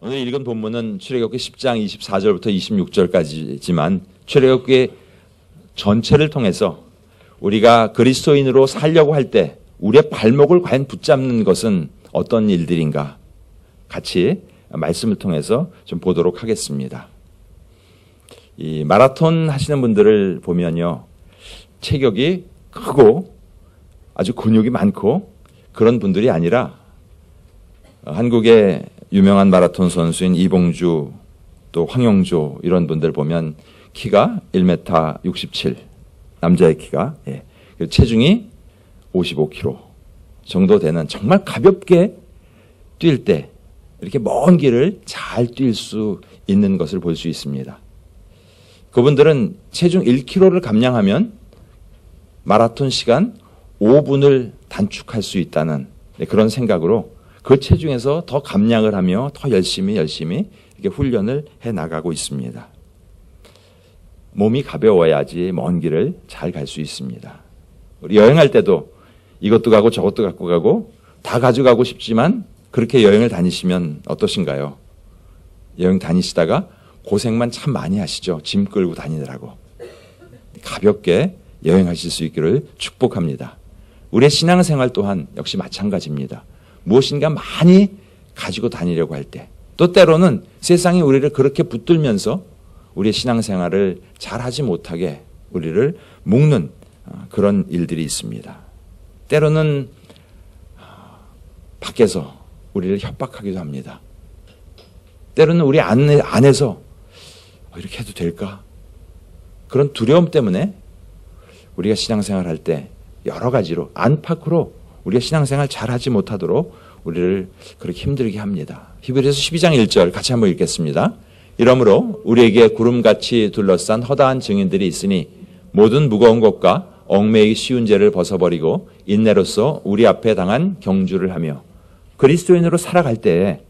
오늘 읽은 본문은 출애굽기 10장 24절부터 26절까지지만 출애굽기 전체를 통해서 우리가 그리스도인으로 살려고 할 때 우리의 발목을 과연 붙잡는 것은 어떤 일들인가 같이 말씀을 통해서 좀 보도록 하겠습니다. 이 마라톤 하시는 분들을 보면요, 체격이 크고 아주 근육이 많고 그런 분들이 아니라 한국의 유명한 마라톤 선수인 이봉주 또 황영조 이런 분들 보면 키가 1m 67 남자의 키가 체중이 55kg 정도 되는 정말 가볍게 뛸 때 이렇게 먼 길을 잘 뛸 수 있는 것을 볼 수 있습니다. 그분들은 체중 1kg를 감량하면 마라톤 시간 5분을 단축할 수 있다는 그런 생각으로 그 체중에서 더 감량을 하며 더 열심히 이렇게 훈련을 해 나가고 있습니다. 몸이 가벼워야지 먼 길을 잘 갈 수 있습니다. 우리 여행할 때도 이것도 가고 저것도 갖고 가고 다 가져가고 싶지만 그렇게 여행을 다니시면 어떠신가요? 여행 다니시다가 고생만 참 많이 하시죠. 짐 끌고 다니느라고. 가볍게 여행하실 수 있기를 축복합니다. 우리의 신앙생활 또한 역시 마찬가지입니다. 무엇인가 많이 가지고 다니려고 할 때, 또 때로는 세상이 우리를 그렇게 붙들면서 우리의 신앙생활을 잘하지 못하게 우리를 묶는 그런 일들이 있습니다. 때로는 밖에서 우리를 협박하기도 합니다. 때로는 우리 안에서 이렇게 해도 될까? 그런 두려움 때문에 우리가 신앙생활 할 때 여러 가지로 안팎으로 우리가 신앙생활 잘하지 못하도록 우리를 그렇게 힘들게 합니다. 히브리서 12장 1절 같이 한번 읽겠습니다. 이러므로 우리에게 구름같이 둘러싼 허다한 증인들이 있으니 모든 무거운 것과 얽매이기 쉬운 죄를 벗어버리고 인내로서 우리 앞에 당한 경주를 하며 그리스도인으로 살아갈 때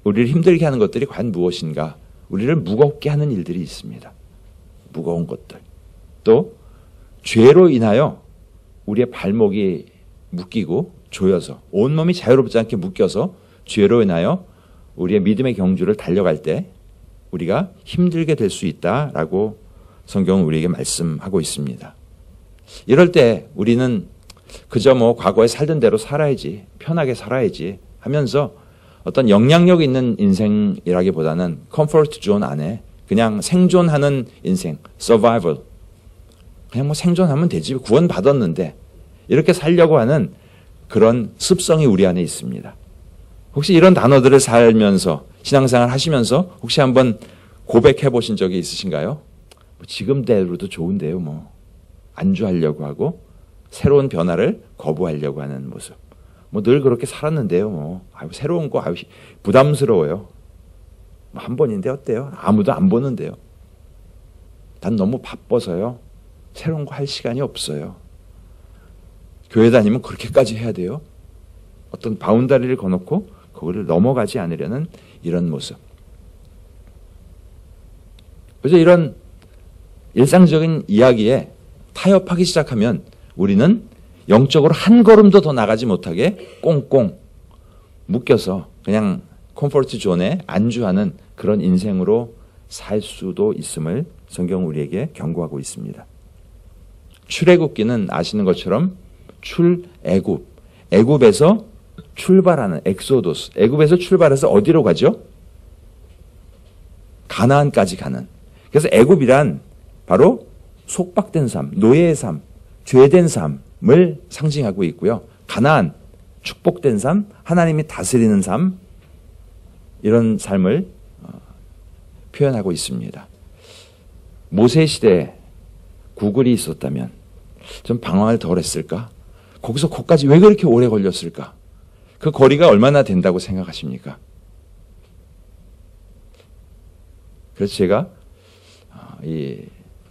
우리를 힘들게 하는 것들이 과연 무엇인가? 우리를 무겁게 하는 일들이 있습니다. 무거운 것들. 또 죄로 인하여 우리의 발목이 묶이고 조여서 온몸이 자유롭지 않게 묶여서 죄로 인하여 우리의 믿음의 경주를 달려갈 때 우리가 힘들게 될 수 있다라고 성경은 우리에게 말씀하고 있습니다. 이럴 때 우리는 그저 과거에 살던 대로 살아야지, 편하게 살아야지 하면서 어떤 영향력 있는 인생이라기보다는 컴포트 존 안에 그냥 생존하는 인생, survival. 그냥 생존하면 되지, 구원 받았는데 이렇게 살려고 하는 그런 습성이 우리 안에 있습니다. 혹시 이런 단어들을 살면서 신앙생활 하시면서 혹시 한번 고백해 보신 적이 있으신가요? 지금대로도 좋은데요, 안주하려고 하고 새로운 변화를 거부하려고 하는 모습. 늘 그렇게 살았는데요, 새로운 거 부담스러워요. 한 번인데 어때요? 아무도 안 보는데요. 난 너무 바빠서요. 새로운 거 할 시간이 없어요. 교회 다니면 그렇게까지 해야 돼요? 어떤 바운다리를 거놓고 그거를 넘어가지 않으려는 이런 모습. 그래서 이런 일상적인 이야기에 타협하기 시작하면 우리는 영적으로 한 걸음도 더 나가지 못하게 꽁꽁 묶여서 그냥 컴포트 존에 안주하는 그런 인생으로 살 수도 있음을 성경은 우리에게 경고하고 있습니다. 출애굽기는 아시는 것처럼 출애굽, 애굽에서 출발하는 엑소도스, 애굽에서 출발해서 어디로 가죠? 가나안까지 가는. 그래서 애굽이란 바로 속박된 삶, 노예의 삶, 죄된 삶을 상징하고 있고요. 가나안, 축복된 삶, 하나님이 다스리는 삶, 이런 삶을 표현하고 있습니다. 모세 시대에 구글이 있었다면 좀 방황을 덜 했을까? 거기서 거기까지 왜 그렇게 오래 걸렸을까? 그 거리가 얼마나 된다고 생각하십니까? 그래서 제가 이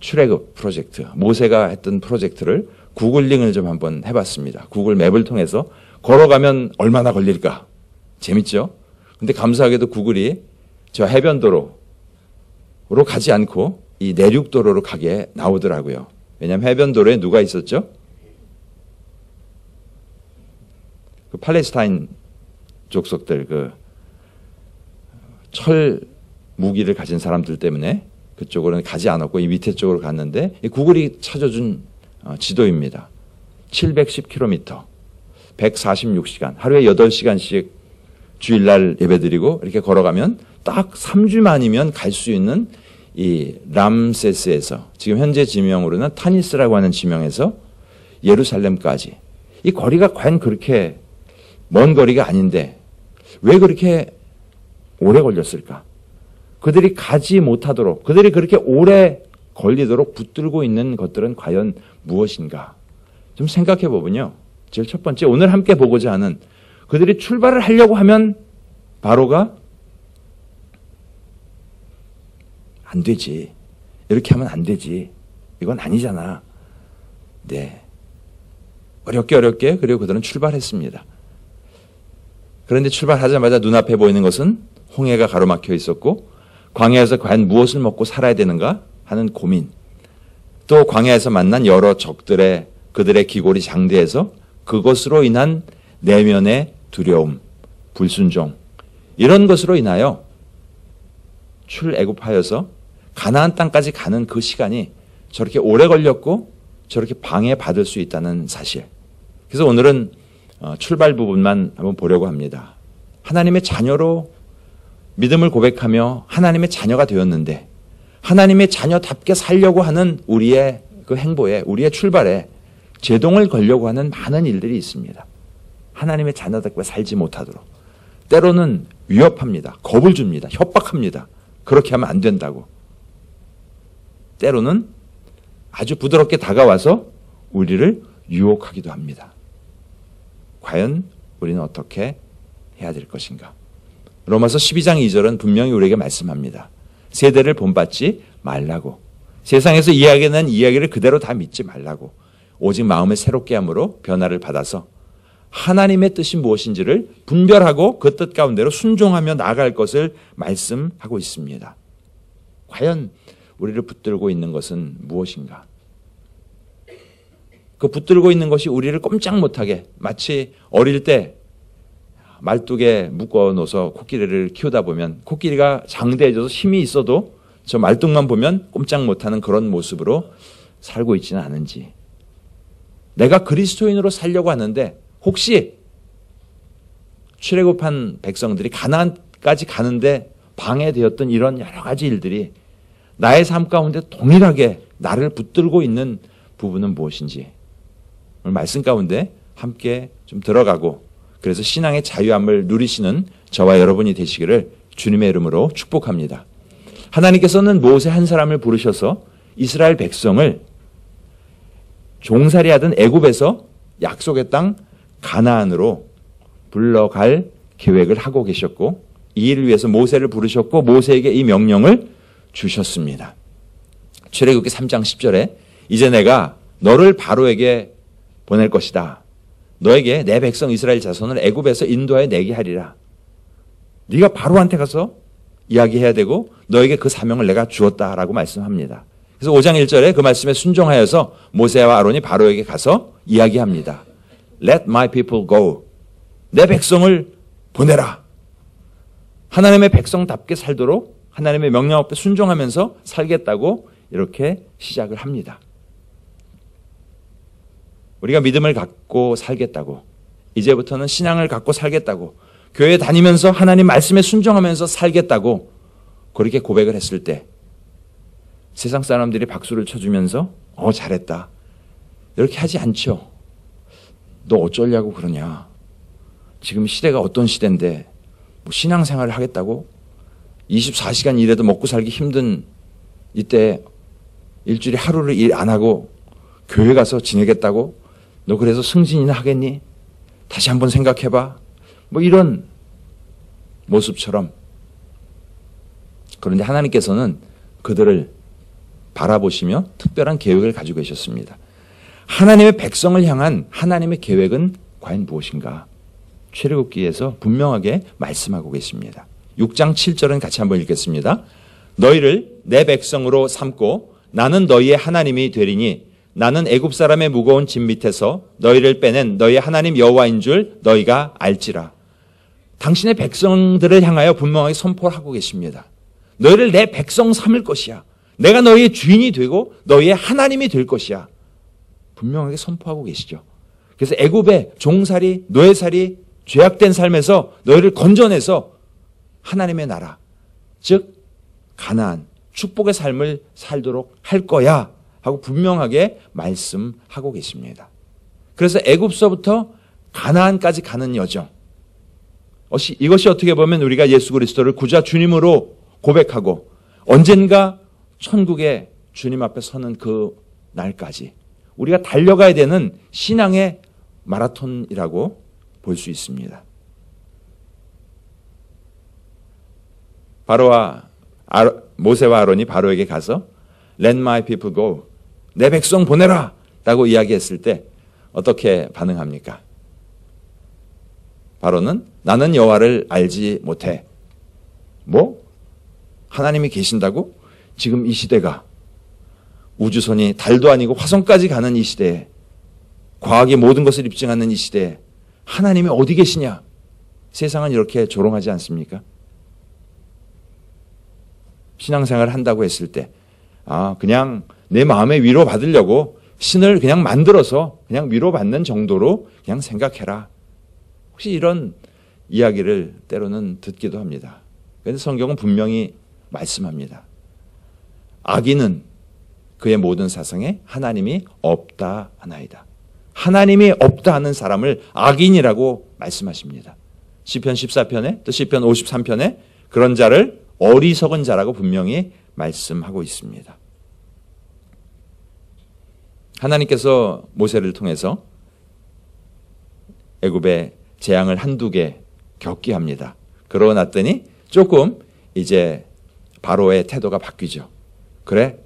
출애굽 프로젝트, 모세가 했던 프로젝트를 구글링을 좀 한번 해봤습니다. 구글 맵을 통해서 걸어가면 얼마나 걸릴까? 재밌죠? 근데 감사하게도 구글이 저 해변도로로 가지 않고 이 내륙도로로 가게 나오더라고요. 왜냐하면 해변도로에 누가 있었죠? 그 팔레스타인 족속들, 철 무기를 가진 사람들 때문에 그쪽으로는 가지 않았고 이 밑에 쪽으로 갔는데 이 구글이 찾아준 지도입니다. 710km, 146시간, 하루에 8시간씩 주일날 예배드리고 이렇게 걸어가면 딱 3주만이면 갈 수 있는 이 람세스에서 지금 현재 지명으로는 타니스라고 하는 지명에서 예루살렘까지 이 거리가 과연 그렇게 먼 거리가 아닌데 왜 그렇게 오래 걸렸을까? 그들이 가지 못하도록 그들이 그렇게 오래 걸리도록 붙들고 있는 것들은 과연 무엇인가? 좀 생각해 보면요. 제일 첫 번째 오늘 함께 보고자 하는 그들이 출발을 하려고 하면 바로가 안 되지. 이렇게 하면 안 되지. 이건 아니잖아. 네. 어렵게 그리고 그들은 출발했습니다. 그런데 출발하자마자 눈앞에 보이는 것은 홍해가 가로막혀 있었고 광야에서 과연 무엇을 먹고 살아야 되는가 하는 고민. 또 광야에서 만난 여러 적들의 그들의 기골이 장대해서 그것으로 인한 내면의 두려움, 불순종 이런 것으로 인하여 출애굽하여서 가나안 땅까지 가는 그 시간이 저렇게 오래 걸렸고 저렇게 방해받을 수 있다는 사실. 그래서 오늘은 출발 부분만 한번 보려고 합니다. 하나님의 자녀로 믿음을 고백하며 하나님의 자녀가 되었는데 하나님의 자녀답게 살려고 하는 우리의 그 행보에 우리의 출발에 제동을 걸려고 하는 많은 일들이 있습니다. 하나님의 자녀답게 살지 못하도록 때로는 위협합니다. 겁을 줍니다. 협박합니다. 그렇게 하면 안 된다고. 때로는 아주 부드럽게 다가와서 우리를 유혹하기도 합니다. 과연 우리는 어떻게 해야 될 것인가? 로마서 12장 2절은 분명히 우리에게 말씀합니다. 세대를 본받지 말라고. 세상에서 이야기하는 이야기를 그대로 다 믿지 말라고. 오직 마음을 새롭게 함으로 변화를 받아서 하나님의 뜻이 무엇인지를 분별하고 그 뜻 가운데로 순종하며 나아갈 것을 말씀하고 있습니다. 과연 우리를 붙들고 있는 것은 무엇인가? 그 붙들고 있는 것이 우리를 꼼짝 못하게 마치 어릴 때 말뚝에 묶어놓아서 코끼리를 키우다 보면 코끼리가 장대해져서 힘이 있어도 저 말뚝만 보면 꼼짝 못하는 그런 모습으로 살고 있지는 않은지. 내가 그리스도인으로 살려고 하는데 혹시 출애굽한 백성들이 가나안까지 가는데 방해되었던 이런 여러 가지 일들이 나의 삶 가운데 동일하게 나를 붙들고 있는 부분은 무엇인지 오늘 말씀 가운데 함께 좀 들어가고 그래서 신앙의 자유함을 누리시는 저와 여러분이 되시기를 주님의 이름으로 축복합니다. 하나님께서는 모세 한 사람을 부르셔서 이스라엘 백성을 종살이하던 애굽에서 약속의 땅 가나안으로 불러갈 계획을 하고 계셨고 이 일을 위해서 모세를 부르셨고 모세에게 이 명령을 주셨습니다. 출애굽기 3장 10절에 이제 내가 너를 바로에게 보낼 것이다. 너에게 내 백성 이스라엘 자손을 애굽에서 인도하여 내게 하리라. 네가 바로한테 가서 이야기해야 되고 너에게 그 사명을 내가 주었다라고 말씀합니다. 그래서 5장 1절에 그 말씀에 순종하여서 모세와 아론이 바로에게 가서 이야기합니다. Let my people go. 내 백성을 보내라. 하나님의 백성답게 살도록 하나님의 명령 앞에 순종하면서 살겠다고 이렇게 시작을 합니다. 우리가 믿음을 갖고 살겠다고 이제부터는 신앙을 갖고 살겠다고 교회 다니면서 하나님 말씀에 순종하면서 살겠다고 그렇게 고백을 했을 때 세상 사람들이 박수를 쳐주면서 잘했다 이렇게 하지 않죠. 너 어쩌려고 그러냐. 지금 시대가 어떤 시대인데 뭐 신앙생활을 하겠다고 24시간 일해도 먹고 살기 힘든 이때 일주일에 하루를 일 안 하고 교회 가서 지내겠다고 너 그래서 승진이나 하겠니? 다시 한번 생각해봐. 뭐 이런 모습처럼. 그런데 하나님께서는 그들을 바라보시며 특별한 계획을 가지고 계셨습니다. 하나님의 백성을 향한 하나님의 계획은 과연 무엇인가? 출애굽기에서 분명하게 말씀하고 계십니다. 6장 7절은 같이 한번 읽겠습니다. 너희를 내 백성으로 삼고 나는 너희의 하나님이 되리니 나는 애굽 사람의 무거운 짐 밑에서 너희를 빼낸 너희의 하나님 여호와인 줄 너희가 알지라. 당신의 백성들을 향하여 분명하게 선포를 하고 계십니다. 너희를 내 백성 삼을 것이야. 내가 너희의 주인이 되고 너희의 하나님이 될 것이야. 분명하게 선포하고 계시죠. 그래서 애굽의 종살이, 노예살이, 죄악된 삶에서 너희를 건져내서 하나님의 나라, 즉 가나안, 축복의 삶을 살도록 할 거야 하고 분명하게 말씀하고 계십니다. 그래서 애굽서부터 가나안까지 가는 여정, 이것이 어떻게 보면 우리가 예수 그리스도를 구자 주님으로 고백하고 언젠가 천국에 주님 앞에 서는 그 날까지 우리가 달려가야 되는 신앙의 마라톤이라고 볼 수 있습니다. 모세와 아론이 바로에게 가서 Let my people go, 내 백성 보내라 라고 이야기했을 때 어떻게 반응합니까? 바로는 나는 여호와를 알지 못해. 뭐? 하나님이 계신다고? 지금 이 시대가 우주선이 달도 아니고 화성까지 가는 이 시대에, 과학의 모든 것을 입증하는 이 시대에 하나님이 어디 계시냐? 세상은 이렇게 조롱하지 않습니까? 신앙생활을 한다고 했을 때 그냥 내 마음에 위로받으려고 신을 그냥 만들어서 그냥 위로받는 정도로 그냥 생각해라. 혹시 이런 이야기를 때로는 듣기도 합니다. 그런데 성경은 분명히 말씀합니다. 악인은 그의 모든 사상에 하나님이 없다 하나이다. 하나님이 없다 하는 사람을 악인이라고 말씀하십니다. 시편 14편에 또 시편 53편에 그런 자를 어리석은 자라고 분명히 말씀하고 있습니다. 하나님께서 모세를 통해서 애굽의 재앙을 한두 개 겪게 합니다. 그러고 났더니 조금 이제 바로의 태도가 바뀌죠. 그래?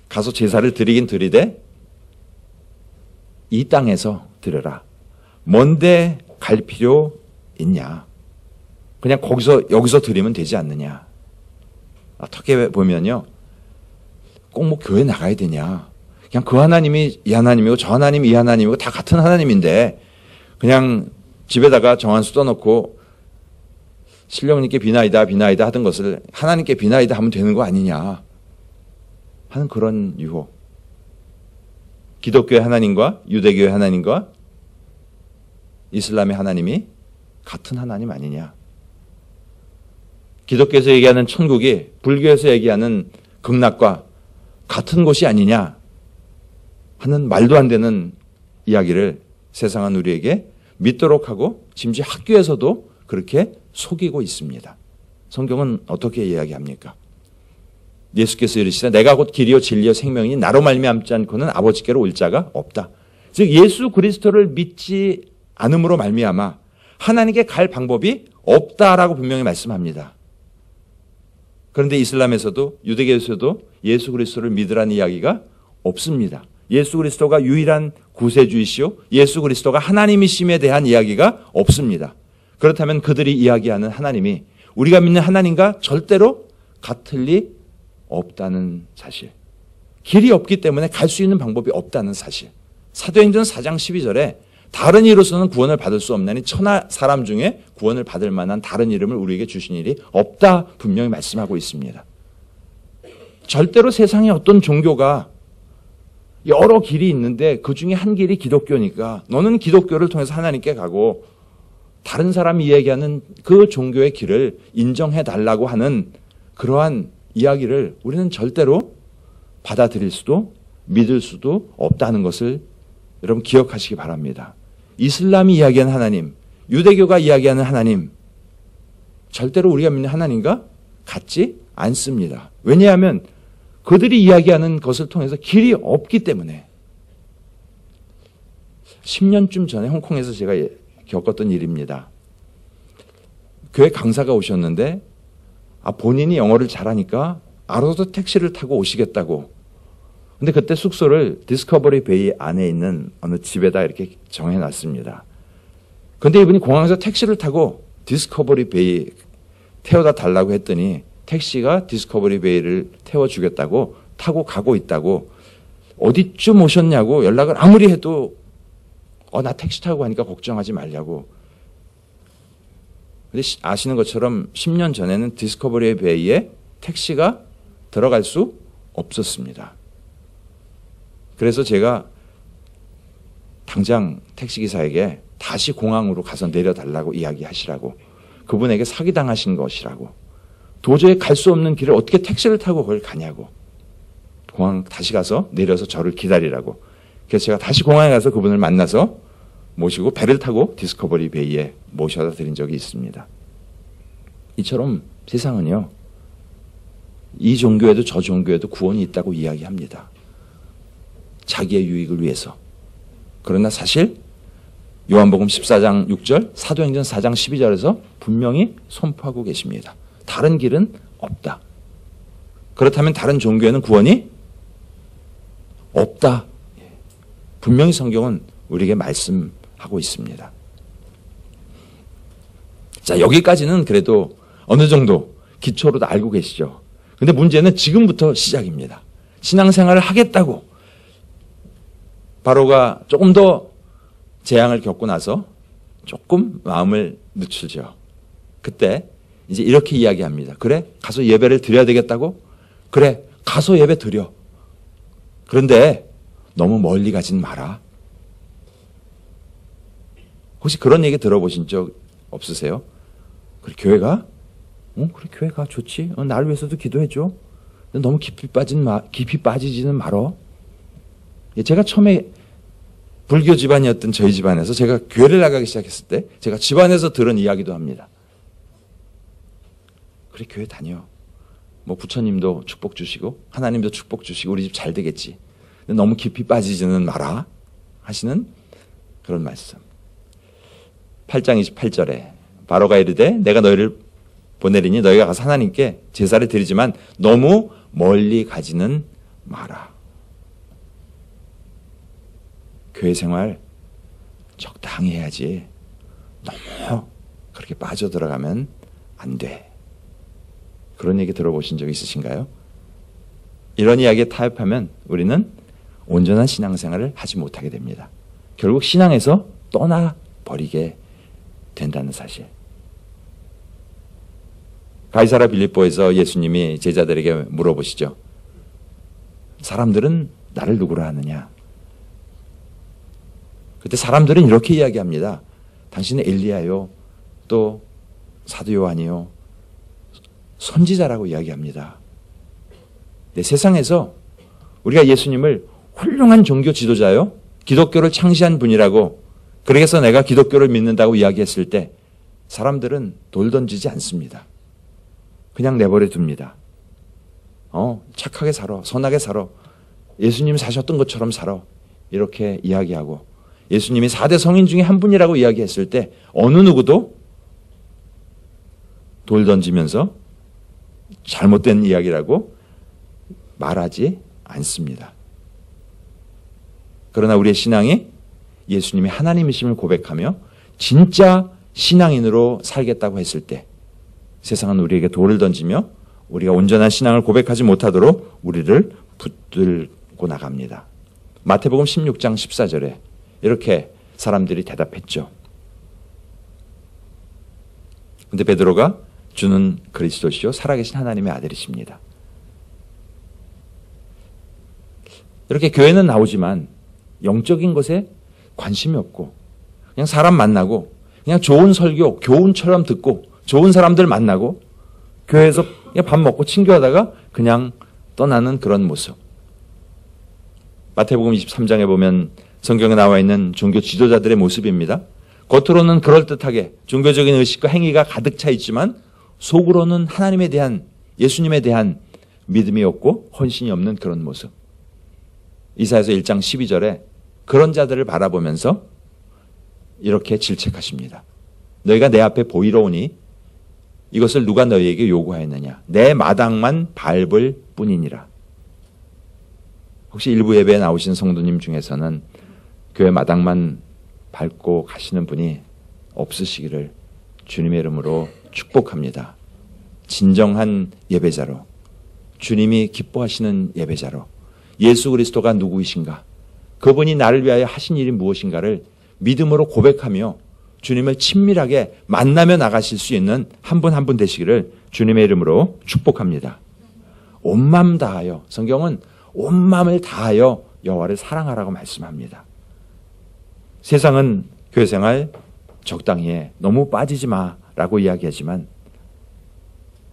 가서 제사를 드리긴 드리되 이 땅에서 드려라. 먼데 갈 필요 있냐? 그냥 여기서 드리면 되지 않느냐? 어떻게 보면요, 꼭 뭐 교회 나가야 되냐? 그냥 그 하나님이 이 하나님이고 저 하나님이 이 하나님이고 다 같은 하나님인데 그냥 집에다가 정한수 떠놓고 신령님께 비나이다 비나이다 하던 것을 하나님께 비나이다 하면 되는 거 아니냐 하는 그런 유혹. 기독교의 하나님과 유대교의 하나님과 이슬람의 하나님이 같은 하나님 아니냐. 기독교에서 얘기하는 천국이 불교에서 얘기하는 극락과 같은 곳이 아니냐 하는 말도 안 되는 이야기를 세상은 우리에게 믿도록 하고 심지어 학교에서도 그렇게 속이고 있습니다. 성경은 어떻게 이야기합니까? 예수께서 이르시되 내가 곧 길이요 진리요 생명이니 나로 말미암지 않고는 아버지께로 올 자가 없다. 즉 예수 그리스도를 믿지 않음으로 말미암아 하나님께 갈 방법이 없다라고 분명히 말씀합니다. 그런데 이슬람에서도 유대교에서도 예수 그리스도를 믿으라는 이야기가 없습니다. 예수 그리스도가 유일한 구세주이시오 예수 그리스도가 하나님이심에 대한 이야기가 없습니다. 그렇다면 그들이 이야기하는 하나님이 우리가 믿는 하나님과 절대로 같을 리 없다는 사실. 길이 없기 때문에 갈 수 있는 방법이 없다는 사실. 사도행전 4장 12절에 다른 이로서는 구원을 받을 수 없나니 천하 사람 중에 구원을 받을 만한 다른 이름을 우리에게 주신 일이 없다 분명히 말씀하고 있습니다. 절대로 세상에 어떤 종교가 여러 길이 있는데 그 중에 한 길이 기독교니까 너는 기독교를 통해서 하나님께 가고 다른 사람이 이야기하는 그 종교의 길을 인정해 달라고 하는 그러한 이야기를 우리는 절대로 받아들일 수도 믿을 수도 없다는 것을 여러분 기억하시기 바랍니다. 이슬람이 이야기하는 하나님, 유대교가 이야기하는 하나님, 절대로 우리가 믿는 하나님과 같지 않습니다. 왜냐하면 그들이 이야기하는 것을 통해서 길이 없기 때문에. 10년쯤 전에 홍콩에서 제가 겪었던 일입니다. 교회 강사가 오셨는데 본인이 영어를 잘하니까 알아서 택시를 타고 오시겠다고. 근데 그때 숙소를 디스커버리 베이 안에 있는 어느 집에다 이렇게 정해놨습니다. 근데 이분이 공항에서 택시를 타고 디스커버리 베이 태워다 달라고 했더니 택시가 디스커버리 베이를 태워주겠다고 타고 가고 있다고 어디쯤 오셨냐고 연락을 아무리 해도 나 택시 타고 가니까 걱정하지 말냐고 근데 아시는 것처럼 10년 전에는 디스커버리 베이에 택시가 들어갈 수 없었습니다. 그래서 제가 당장 택시기사에게 다시 공항으로 가서 내려달라고 이야기하시라고, 그분에게 사기당하신 것이라고, 도저히 갈 수 없는 길을 어떻게 택시를 타고 거길 가냐고, 공항 다시 가서 내려서 저를 기다리라고. 그래서 제가 다시 공항에 가서 그분을 만나서 모시고 배를 타고 디스커버리 베이에 모셔다 드린 적이 있습니다. 이처럼 세상은요, 이 종교에도 저 종교에도 구원이 있다고 이야기합니다. 자기의 유익을 위해서. 그러나 사실 요한복음 14장 6절, 사도행전 4장 12절에서 분명히 선포하고 계십니다. 다른 길은 없다. 그렇다면 다른 종교에는 구원이 없다. 분명히 성경은 우리에게 말씀하고 있습니다. 자, 여기까지는 그래도 어느 정도 기초로도 알고 계시죠. 근데 문제는 지금부터 시작입니다. 신앙생활을 하겠다고 바로가 조금 더 재앙을 겪고 나서 조금 마음을 늦추죠. 그때 이제 이렇게 이야기합니다. 그래? 가서 예배를 드려야 되겠다고? 그래, 가서 예배 드려. 그런데 너무 멀리 가진 마라. 혹시 그런 얘기 들어보신 적 없으세요? 그래, 교회가? 그래, 교회가 좋지. 나를 위해서도 기도해줘. 너무 깊이 빠지지는 말어. 제가 처음에 불교 집안이었던 저희 집안에서 제가 교회를 나가기 시작했을 때 제가 집안에서 들은 이야기도 합니다. 그래, 교회 다녀. 뭐 부처님도 축복 주시고 하나님도 축복 주시고 우리 집 잘 되겠지. 근데 너무 깊이 빠지지는 마라 하시는 그런 말씀. 8장 28절에 바로가 이르되 내가 너희를 보내리니 너희가 가서 하나님께 제사를 드리지만 너무 멀리 가지는 마라. 교회 생활 적당히 해야지 너무 그렇게 빠져들어가면 안 돼. 그런 얘기 들어보신 적 있으신가요? 이런 이야기에 타협하면 우리는 온전한 신앙생활을 하지 못하게 됩니다. 결국 신앙에서 떠나버리게 된다는 사실. 가이사라 빌립보에서 예수님이 제자들에게 물어보시죠. 사람들은 나를 누구라 하느냐? 그때 사람들은 이렇게 이야기합니다. 당신은 엘리야요, 또 사도 요한이요, 선지자라고 이야기합니다. 네, 세상에서 우리가 예수님을 훌륭한 종교 지도자요, 기독교를 창시한 분이라고, 그래서 내가 기독교를 믿는다고 이야기했을 때 사람들은 돌 던지지 않습니다. 그냥 내버려 둡니다. 착하게 살아, 선하게 살아, 예수님이 사셨던 것처럼 살아, 이렇게 이야기하고, 예수님이 4대 성인 중에 한 분이라고 이야기했을 때 어느 누구도 돌 던지면서 잘못된 이야기라고 말하지 않습니다. 그러나 우리의 신앙이 예수님이 하나님이심을 고백하며 진짜 신앙인으로 살겠다고 했을 때 세상은 우리에게 돌을 던지며 우리가 온전한 신앙을 고백하지 못하도록 우리를 붙들고 나갑니다. 마태복음 16장 14절에 이렇게 사람들이 대답했죠. 근데 베드로가 주는 그리스도시요 살아계신 하나님의 아들이십니다. 이렇게 교회는 나오지만 영적인 것에 관심이 없고 그냥 사람 만나고 그냥 좋은 설교, 교훈처럼 듣고 좋은 사람들 만나고 교회에서 그냥 밥 먹고 친교하다가 그냥 떠나는 그런 모습. 마태복음 23장에 보면 성경에 나와 있는 종교 지도자들의 모습입니다. 겉으로는 그럴듯하게 종교적인 의식과 행위가 가득 차 있지만 속으로는 하나님에 대한, 예수님에 대한 믿음이 없고 헌신이 없는 그런 모습. 이사야서 1장 12절에 그런 자들을 바라보면서 이렇게 질책하십니다. 너희가 내 앞에 보이러 오니 이것을 누가 너희에게 요구하였느냐? 내 마당만 밟을 뿐이니라. 혹시 일부 예배에 나오신 성도님 중에서는 교회 마당만 밟고 가시는 분이 없으시기를 주님의 이름으로 축복합니다. 진정한 예배자로, 주님이 기뻐하시는 예배자로, 예수 그리스도가 누구이신가, 그분이 나를 위하여 하신 일이 무엇인가를 믿음으로 고백하며 주님을 친밀하게 만나며 나가실 수 있는 한 분 한 분 되시기를 주님의 이름으로 축복합니다. 온 마음 다하여, 성경은 온 마음을 다하여 여호와를 사랑하라고 말씀합니다. 세상은 교회 생활 적당히 해, 너무 빠지지 마라고 이야기하지만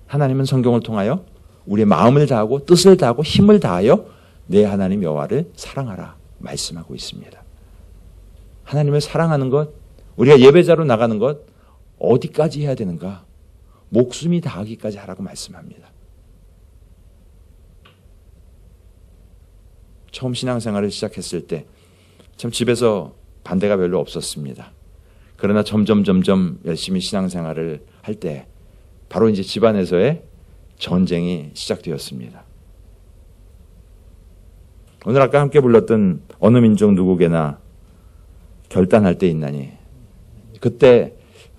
하나님은 성경을 통하여 우리의 마음을 다하고 뜻을 다하고 힘을 다하여 내 하나님 여호와를 사랑하라 말씀하고 있습니다. 하나님을 사랑하는 것, 우리가 예배자로 나가는 것 어디까지 해야 되는가? 목숨이 다하기까지 하라고 말씀합니다. 처음 신앙생활을 시작했을 때 참 집에서 반대가 별로 없었습니다. 그러나 점점 열심히 신앙생활을 할 때 바로 이제 집안에서의 전쟁이 시작되었습니다. 오늘 아까 함께 불렀던 어느 민족 누구게나 결단할 때 있나니, 그때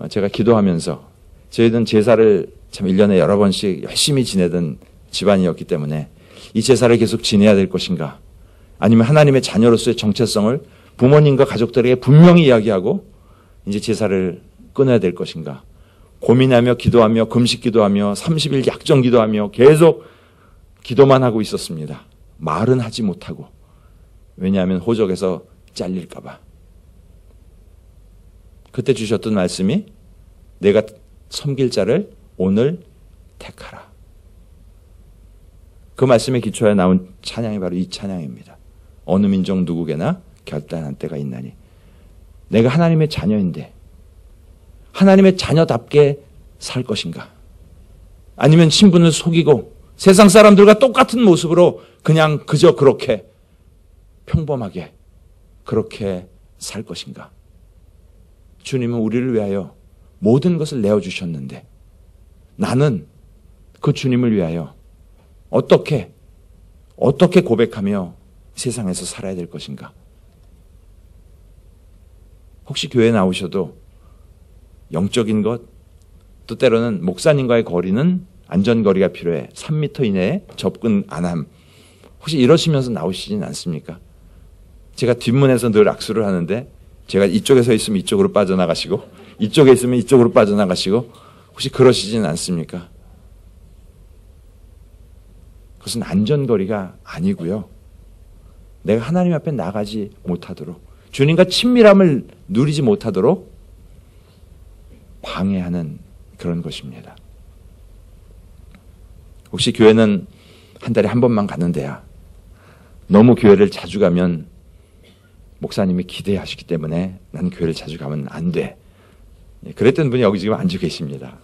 제가 기도하면서, 저희는 제사를 참 1년에 여러 번씩 열심히 지내던 집안이었기 때문에 이 제사를 계속 지내야 될 것인가, 아니면 하나님의 자녀로서의 정체성을 부모님과 가족들에게 분명히 이야기하고 이제 제사를 끊어야 될 것인가 고민하며 기도하며 금식 기도하며 30일 약정 기도하며 계속 기도만 하고 있었습니다. 말은 하지 못하고. 왜냐하면 호적에서 잘릴까 봐. 그때 주셨던 말씀이 내가 섬길 자를 오늘 택하라. 그 말씀에 기초하여 나온 찬양이 바로 이 찬양입니다. 어느 민족 누구게나 결단한 때가 있나니. 내가 하나님의 자녀인데 하나님의 자녀답게 살 것인가? 아니면 신분을 속이고 세상 사람들과 똑같은 모습으로 그냥 그저 그렇게 평범하게 그렇게 살 것인가? 주님은 우리를 위하여 모든 것을 내어주셨는데 나는 그 주님을 위하여 어떻게 고백하며 세상에서 살아야 될 것인가? 혹시 교회 나오셔도 영적인 것, 또 때로는 목사님과의 거리는 안전거리가 필요해 3m 이내에 접근 안 함. 혹시 이러시면서 나오시진 않습니까? 제가 뒷문에서 늘 악수를 하는데 제가 이쪽에 서 있으면 이쪽으로 빠져나가시고 이쪽에 있으면 이쪽으로 빠져나가시고 혹시 그러시진 않습니까? 그것은 안전거리가 아니고요. 내가 하나님 앞에 나가지 못하도록, 주님과 친밀함을 누리지 못하도록 방해하는 그런 것입니다. 혹시 교회는 한 달에 한 번만 가는 데야. 너무 교회를 자주 가면 목사님이 기대하시기 때문에 난 교회를 자주 가면 안 돼. 그랬던 분이 여기 지금 앉아 계십니다.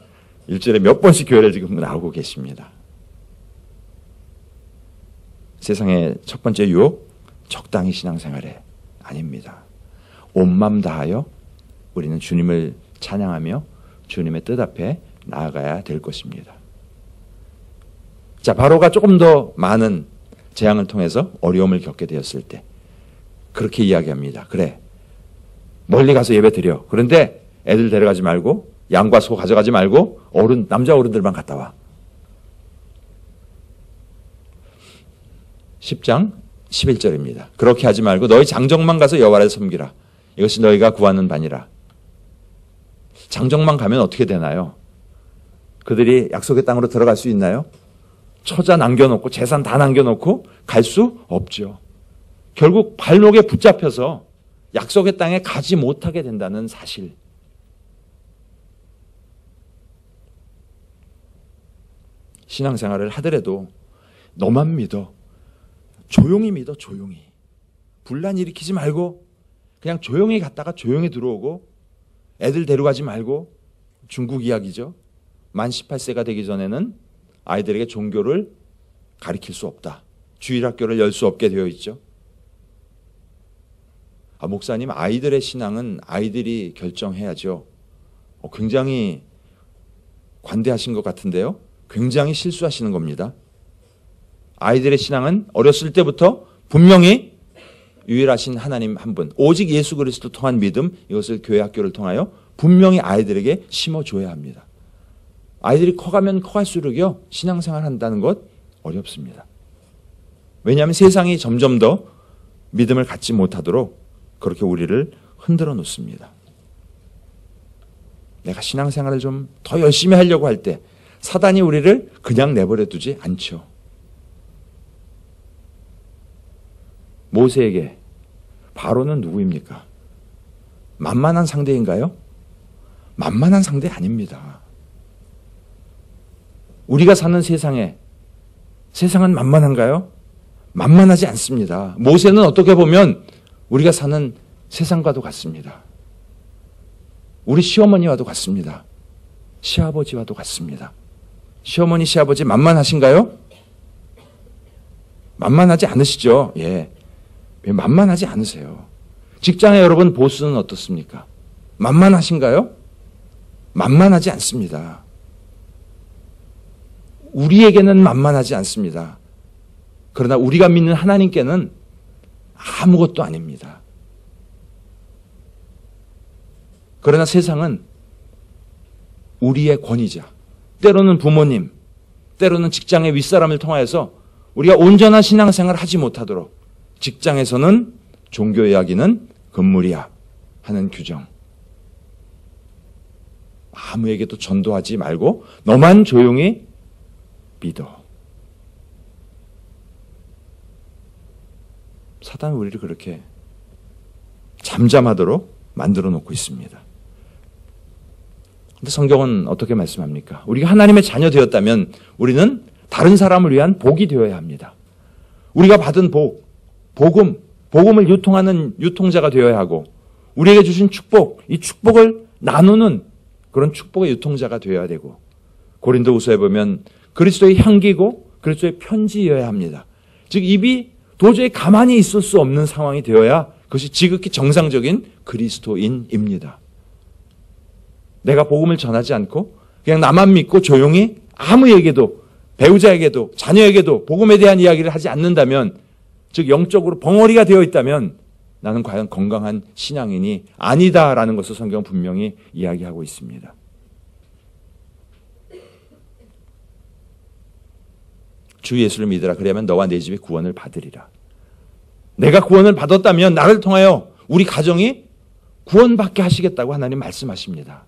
일주일에 몇 번씩 교회를 지금 나오고 계십니다. 세상의 첫 번째 유혹, 적당히 신앙생활에 아닙니다. 온 마음 다하여 우리는 주님을 찬양하며 주님의 뜻 앞에 나아가야 될 것입니다. 자, 바로가 조금 더 많은 재앙을 통해서 어려움을 겪게 되었을 때 그렇게 이야기합니다. 그래, 멀리 가서 예배 드려. 그런데 애들 데려가지 말고 양과 소 가져가지 말고 남자 어른들만 갔다 와. 10장 11절입니다. 그렇게 하지 말고 너희 장정만 가서 여호와를 섬기라. 이것이 너희가 구하는 바니라. 장정만 가면 어떻게 되나요? 그들이 약속의 땅으로 들어갈 수 있나요? 처자 남겨놓고 재산 다 남겨놓고 갈 수 없죠. 결국 발목에 붙잡혀서 약속의 땅에 가지 못하게 된다는 사실. 신앙생활을 하더라도 너만 믿어. 조용히 믿어, 조용히. 분란 일으키지 말고 그냥 조용히 갔다가 조용히 들어오고 애들 데려가지 말고. 중국 이야기죠. 만 18세가 되기 전에는 아이들에게 종교를 가르칠 수 없다. 주일학교를 열 수 없게 되어 있죠. 목사님, 아이들의 신앙은 아이들이 결정해야죠. 굉장히 관대하신 것 같은데요. 굉장히 실수하시는 겁니다. 아이들의 신앙은 어렸을 때부터 분명히 유일하신 하나님 한 분, 오직 예수 그리스도 통한 믿음, 이것을 교회 학교를 통하여 분명히 아이들에게 심어줘야 합니다. 아이들이 커가면 커갈수록요, 신앙생활 한다는 것 어렵습니다. 왜냐하면 세상이 점점 더 믿음을 갖지 못하도록 그렇게 우리를 흔들어 놓습니다. 내가 신앙생활을 좀 더 열심히 하려고 할 때 사단이 우리를 그냥 내버려 두지 않죠. 모세에게 바로는 누구입니까? 만만한 상대인가요? 만만한 상대 아닙니다. 우리가 사는 세상은 만만한가요? 만만하지 않습니다. 모세는 어떻게 보면 우리가 사는 세상과도 같습니다. 우리 시어머니와도 같습니다. 시아버지와도 같습니다. 시어머니, 시아버지 만만하신가요? 만만하지 않으시죠? 예. 왜 만만하지 않으세요? 직장에 여러분 보스는 어떻습니까? 만만하신가요? 만만하지 않습니다. 우리에게는 만만하지 않습니다. 그러나 우리가 믿는 하나님께는 아무것도 아닙니다. 그러나 세상은 우리의 권위자, 때로는 부모님, 때로는 직장의 윗사람을 통하여서 우리가 온전한 신앙생활을 하지 못하도록 직장에서는 종교 이야기는 금물이야 하는 규정. 아무에게도 전도하지 말고 너만 조용히 믿어. 사단은 우리를 그렇게 잠잠하도록 만들어 놓고 있습니다. 근데 성경은 어떻게 말씀합니까? 우리가 하나님의 자녀 되었다면 우리는 다른 사람을 위한 복이 되어야 합니다. 우리가 받은 복음을 유통하는 유통자가 되어야 하고 우리에게 주신 축복, 이 축복을 나누는 그런 축복의 유통자가 되어야 되고 고린도후서에 보면 그리스도의 향기고 그리스도의 편지여야 합니다. 즉 입이 도저히 가만히 있을 수 없는 상황이 되어야 그것이 지극히 정상적인 그리스도인입니다. 내가 복음을 전하지 않고 그냥 나만 믿고 조용히 아무에게도 배우자에게도 자녀에게도 복음에 대한 이야기를 하지 않는다면 즉 영적으로 벙어리가 되어 있다면 나는 과연 건강한 신앙인이 아니다라는 것을 성경은 분명히 이야기하고 있습니다. 주 예수를 믿으라 그러면 너와 내 집이 구원을 받으리라. 내가 구원을 받았다면 나를 통하여 우리 가정이 구원받게 하시겠다고 하나님 말씀하십니다.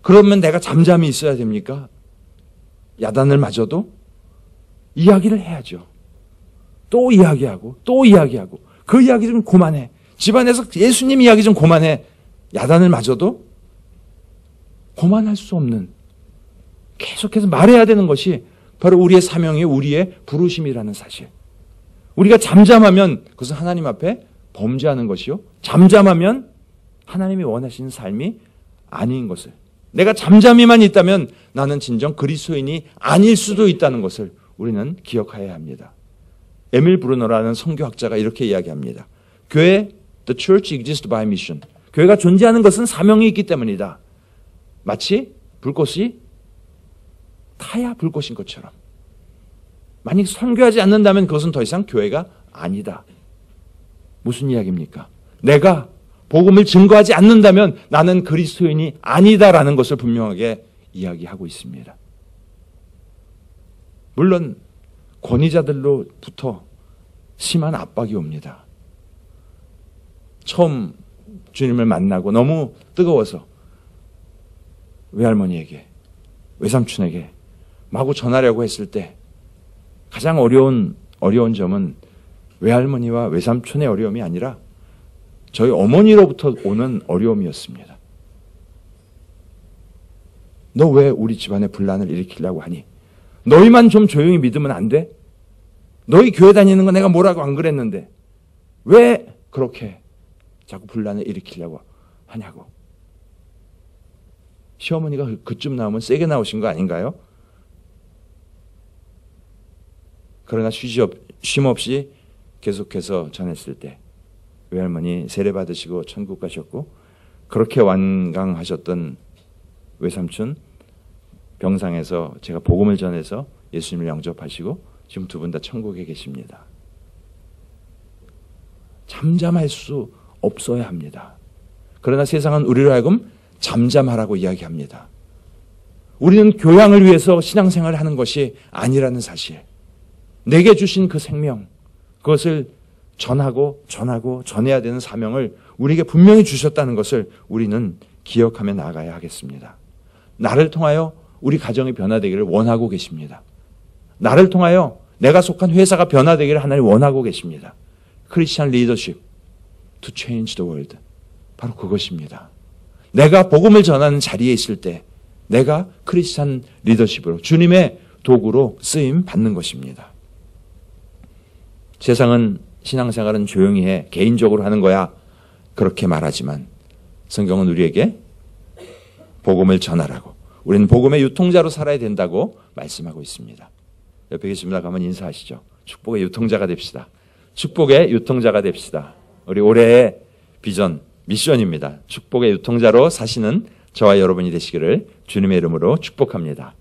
그러면 내가 잠잠히 있어야 됩니까? 야단을 맞아도 이야기를 해야죠. 또 이야기하고 또 이야기하고 그 이야기 좀 그만해. 집안에서 예수님 이야기 좀 그만해. 야단을 맞아도 그만할 수 없는 계속해서 말해야 되는 것이 바로 우리의 사명이요 우리의 부르심이라는 사실. 우리가 잠잠하면 그것은 하나님 앞에 범죄하는 것이요. 잠잠하면 하나님이 원하시는 삶이 아닌 것을. 내가 잠잠히만 있다면 나는 진정 그리스도인이 아닐 수도 있다는 것을 우리는 기억해야 합니다. 에밀 브루너라는 선교학자가 이렇게 이야기합니다. 교회, the church exists by mission. 교회가 존재하는 것은 사명이 있기 때문이다. 마치 불꽃이 타야 불꽃인 것처럼. 만약 선교하지 않는다면 그것은 더 이상 교회가 아니다. 무슨 이야기입니까? 내가 복음을 증거하지 않는다면 나는 그리스도인이 아니다라는 것을 분명하게 이야기하고 있습니다. 물론 권위자들로부터 심한 압박이 옵니다. 처음 주님을 만나고 너무 뜨거워서 외할머니에게, 외삼촌에게 마구 전하려고 했을 때 가장 어려운 점은 외할머니와 외삼촌의 어려움이 아니라 저희 어머니로부터 오는 어려움이었습니다. 너 왜 우리 집안에 분란을 일으키려고 하니? 너희만 좀 조용히 믿으면 안 돼? 너희 교회 다니는 거 내가 뭐라고 안 그랬는데 왜 그렇게 자꾸 분란을 일으키려고 하냐고. 시어머니가 그쯤 나오면 세게 나오신 거 아닌가요? 그러나 쉼없이 계속해서 전했을 때 외할머니 세례 받으시고 천국 가셨고 그렇게 완강하셨던 외삼촌 병상에서 제가 복음을 전해서 예수님을 영접하시고 지금 두 분 다 천국에 계십니다. 잠잠할 수 없어야 합니다. 그러나 세상은 우리로 하여금 잠잠하라고 이야기합니다. 우리는 교양을 위해서 신앙생활을 하는 것이 아니라는 사실. 내게 주신 그 생명, 그것을 전해야 되는 사명을 우리에게 분명히 주셨다는 것을 우리는 기억하며 나가야 하겠습니다. 나를 통하여 우리 가정이 변화되기를 원하고 계십니다. 나를 통하여 내가 속한 회사가 변화되기를 하나님 원하고 계십니다. 크리스천 리더십 to change the world. 바로 그것입니다. 내가 복음을 전하는 자리에 있을 때 내가 크리스천 리더십으로 주님의 도구로 쓰임 받는 것입니다. 세상은 신앙생활은 조용히 해, 개인적으로 하는 거야, 그렇게 말하지만 성경은 우리에게 복음을 전하라고, 우리는 복음의 유통자로 살아야 된다고 말씀하고 있습니다. 옆에 계십니다. 가면 인사하시죠. 축복의 유통자가 됩시다. 축복의 유통자가 됩시다. 우리 올해의 비전, 미션입니다. 축복의 유통자로 사시는 저와 여러분이 되시기를 주님의 이름으로 축복합니다.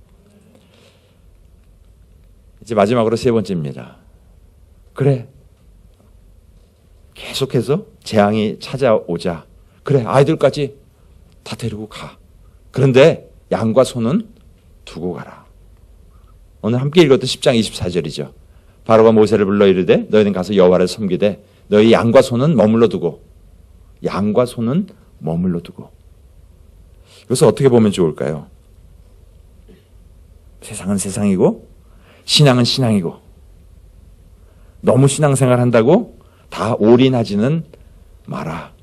이제 마지막으로 세 번째입니다. 그래, 계속해서 재앙이 찾아오자. 그래, 아이들까지 다 데리고 가. 그런데 양과 소는 두고 가라. 오늘 함께 읽었던 10장 24절이죠. 바로가 모세를 불러 이르되 너희는 가서 여호와를 섬기되 너희 양과 소는 머물러 두고, 양과 소는 머물러 두고. 이것을 어떻게 보면 좋을까요? 세상은 세상이고 신앙은 신앙이고, 너무 신앙생활 한다고 다 올인하지는 마라.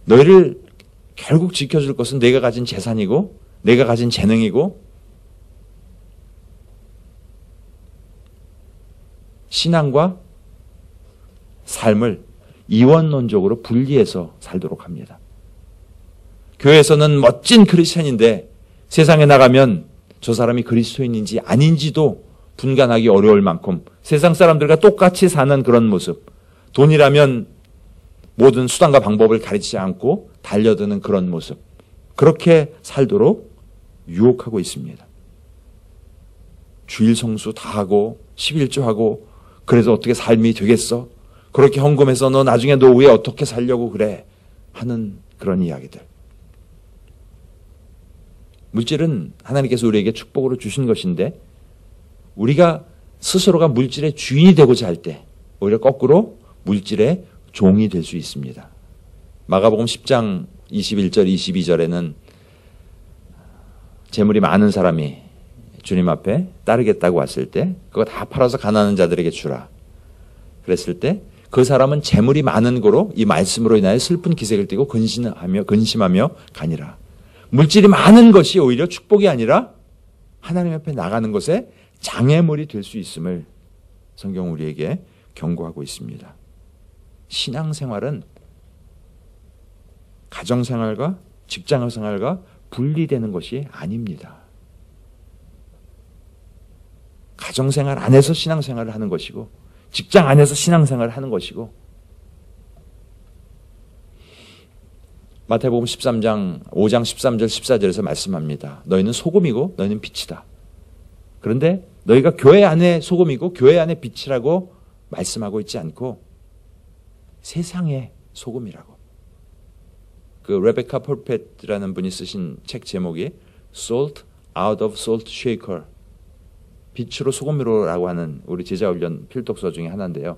너희를 결국 지켜줄 것은 내가 가진 재산이고 내가 가진 재능이고, 신앙과 삶을 이원론적으로 분리해서 살도록 합니다. 교회에서는 멋진 크리스천인데 세상에 나가면 저 사람이 그리스도인인지 아닌지도 분간하기 어려울 만큼 세상 사람들과 똑같이 사는 그런 모습, 돈이라면 모든 수단과 방법을 가리지 않고 달려드는 그런 모습, 그렇게 살도록 유혹하고 있습니다. 주일 성수 다 하고 11조 하고 그래서 어떻게 삶이 되겠어? 그렇게 헌금해서 너 나중에 노후에 어떻게 살려고 그래? 하는 그런 이야기들. 물질은 하나님께서 우리에게 축복으로 주신 것인데 우리가 스스로가 물질의 주인이 되고자 할 때 오히려 거꾸로 물질의 종이 될 수 있습니다. 마가복음 10장 21절 22절에는 재물이 많은 사람이 주님 앞에 따르겠다고 왔을 때 그거 다 팔아서 가난한 자들에게 주라. 그랬을 때 그 사람은 재물이 많은 거로 이 말씀으로 인하여 슬픈 기색을 띠고 근심하며 가니라. 물질이 많은 것이 오히려 축복이 아니라 하나님 앞에 나가는 것에 장애물이 될 수 있음을 성경 우리에게 경고하고 있습니다. 신앙생활은 가정생활과 직장생활과 분리되는 것이 아닙니다. 가정생활 안에서 신앙생활을 하는 것이고 직장 안에서 신앙생활을 하는 것이고, 마태복음 13장 5장 13절 14절에서 말씀합니다. 너희는 소금이고 너희는 빛이다. 그런데 너희가 교회 안에 소금이고 교회 안에 빛이라고 말씀하고 있지 않고 세상의 소금이라고. 그 레베카 폴펫이라는 분이 쓰신 책 제목이 Salt out of salt shaker, 빛으로 소금으로라고 하는 우리 제자훈련 필독서 중에 하나인데요.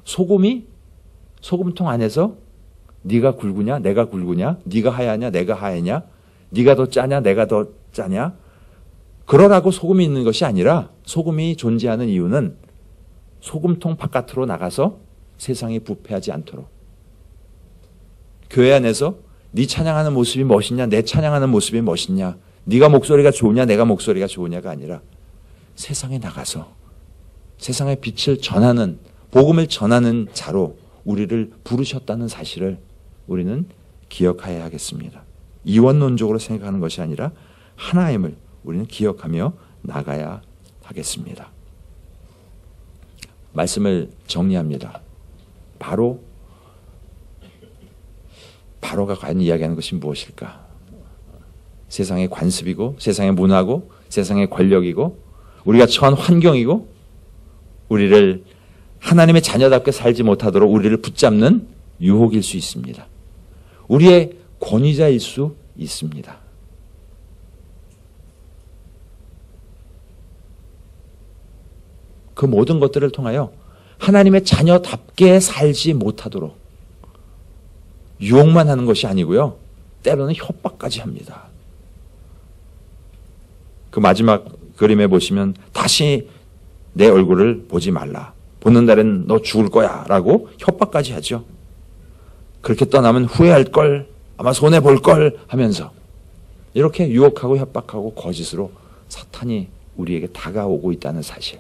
소금이 소금통 안에서 네가 굵으냐 내가 굵으냐, 네가 하얗냐 내가 하얘냐, 네가 더 짜냐 내가 더 짜냐, 그러라고 소금이 있는 것이 아니라 소금이 존재하는 이유는 소금통 바깥으로 나가서 세상에 부패하지 않도록, 교회 안에서 네 찬양하는 모습이 멋있냐 내 찬양하는 모습이 멋있냐, 네가 목소리가 좋으냐 내가 목소리가 좋으냐가 아니라 세상에 나가서 세상의 빛을 전하는, 복음을 전하는 자로 우리를 부르셨다는 사실을 우리는 기억해야 하겠습니다. 이원론적으로 생각하는 것이 아니라 하나임을 우리는 기억하며 나가야 하겠습니다. 말씀을 정리합니다. 바로가 과연 이야기하는 것이 무엇일까? 세상의 관습이고 세상의 문화고 세상의 권력이고 우리가 처한 환경이고 우리를 하나님의 자녀답게 살지 못하도록 우리를 붙잡는 유혹일 수 있습니다. 우리의 권위자일 수 있습니다. 그 모든 것들을 통하여 하나님의 자녀답게 살지 못하도록 유혹만 하는 것이 아니고요. 때로는 협박까지 합니다. 그 마지막 그림에 보시면 다시 내 얼굴을 보지 말라. 보는 날엔 너 죽을 거야 라고 협박까지 하죠. 그렇게 떠나면 후회할 걸, 아마 손해볼 걸 하면서 이렇게 유혹하고 협박하고 거짓으로 사탄이 우리에게 다가오고 있다는 사실.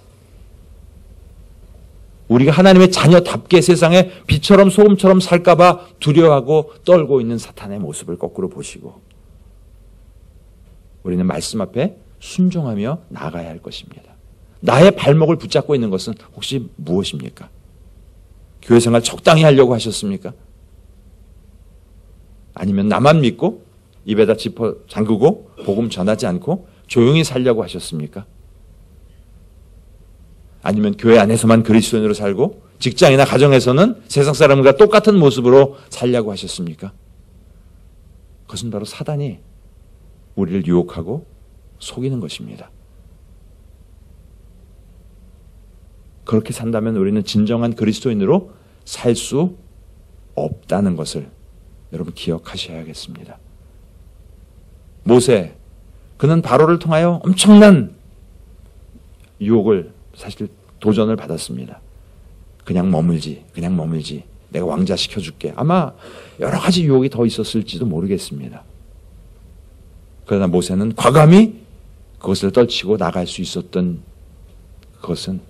우리가 하나님의 자녀답게 세상에 빛처럼 소금처럼 살까봐 두려워하고 떨고 있는 사탄의 모습을 거꾸로 보시고 우리는 말씀 앞에 순종하며 나아가야 할 것입니다. 나의 발목을 붙잡고 있는 것은 혹시 무엇입니까? 교회 생활 적당히 하려고 하셨습니까? 아니면 나만 믿고 입에다 지퍼 잠그고 복음 전하지 않고 조용히 살려고 하셨습니까? 아니면 교회 안에서만 그리스도인으로 살고 직장이나 가정에서는 세상 사람과 똑같은 모습으로 살려고 하셨습니까? 그것은 바로 사단이 우리를 유혹하고 속이는 것입니다. 그렇게 산다면 우리는 진정한 그리스도인으로 살 수 없다는 것을 여러분 기억하셔야겠습니다. 모세, 그는 바로를 통하여 엄청난 유혹을 사실 도전을 받았습니다. 그냥 머물지. 내가 왕자 시켜줄게. 아마 여러 가지 유혹이 더 있었을지도 모르겠습니다. 그러나 모세는 과감히 그것을 떨치고 나갈 수 있었던 것은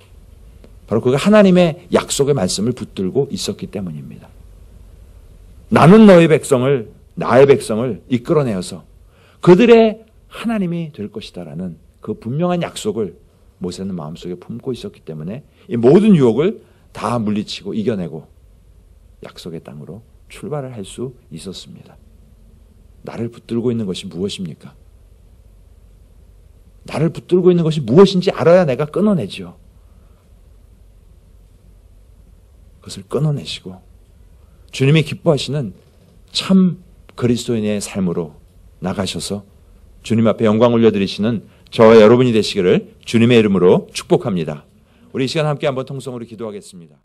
바로 그가 하나님의 약속의 말씀을 붙들고 있었기 때문입니다. 나는 나의 백성을 이끌어내어서 그들의 하나님이 될 것이다라는 그 분명한 약속을 모세는 마음속에 품고 있었기 때문에 이 모든 유혹을 다 물리치고 이겨내고 약속의 땅으로 출발을 할 수 있었습니다. 나를 붙들고 있는 것이 무엇입니까? 나를 붙들고 있는 것이 무엇인지 알아야 내가 끊어내죠. 그것을 끊어내시고 주님이 기뻐하시는 참 그리스도인의 삶으로 나가셔서 주님 앞에 영광 올려드리시는 저와 여러분이 되시기를 주님의 이름으로 축복합니다. 우리 이 시간 함께 한번 통성으로 기도하겠습니다.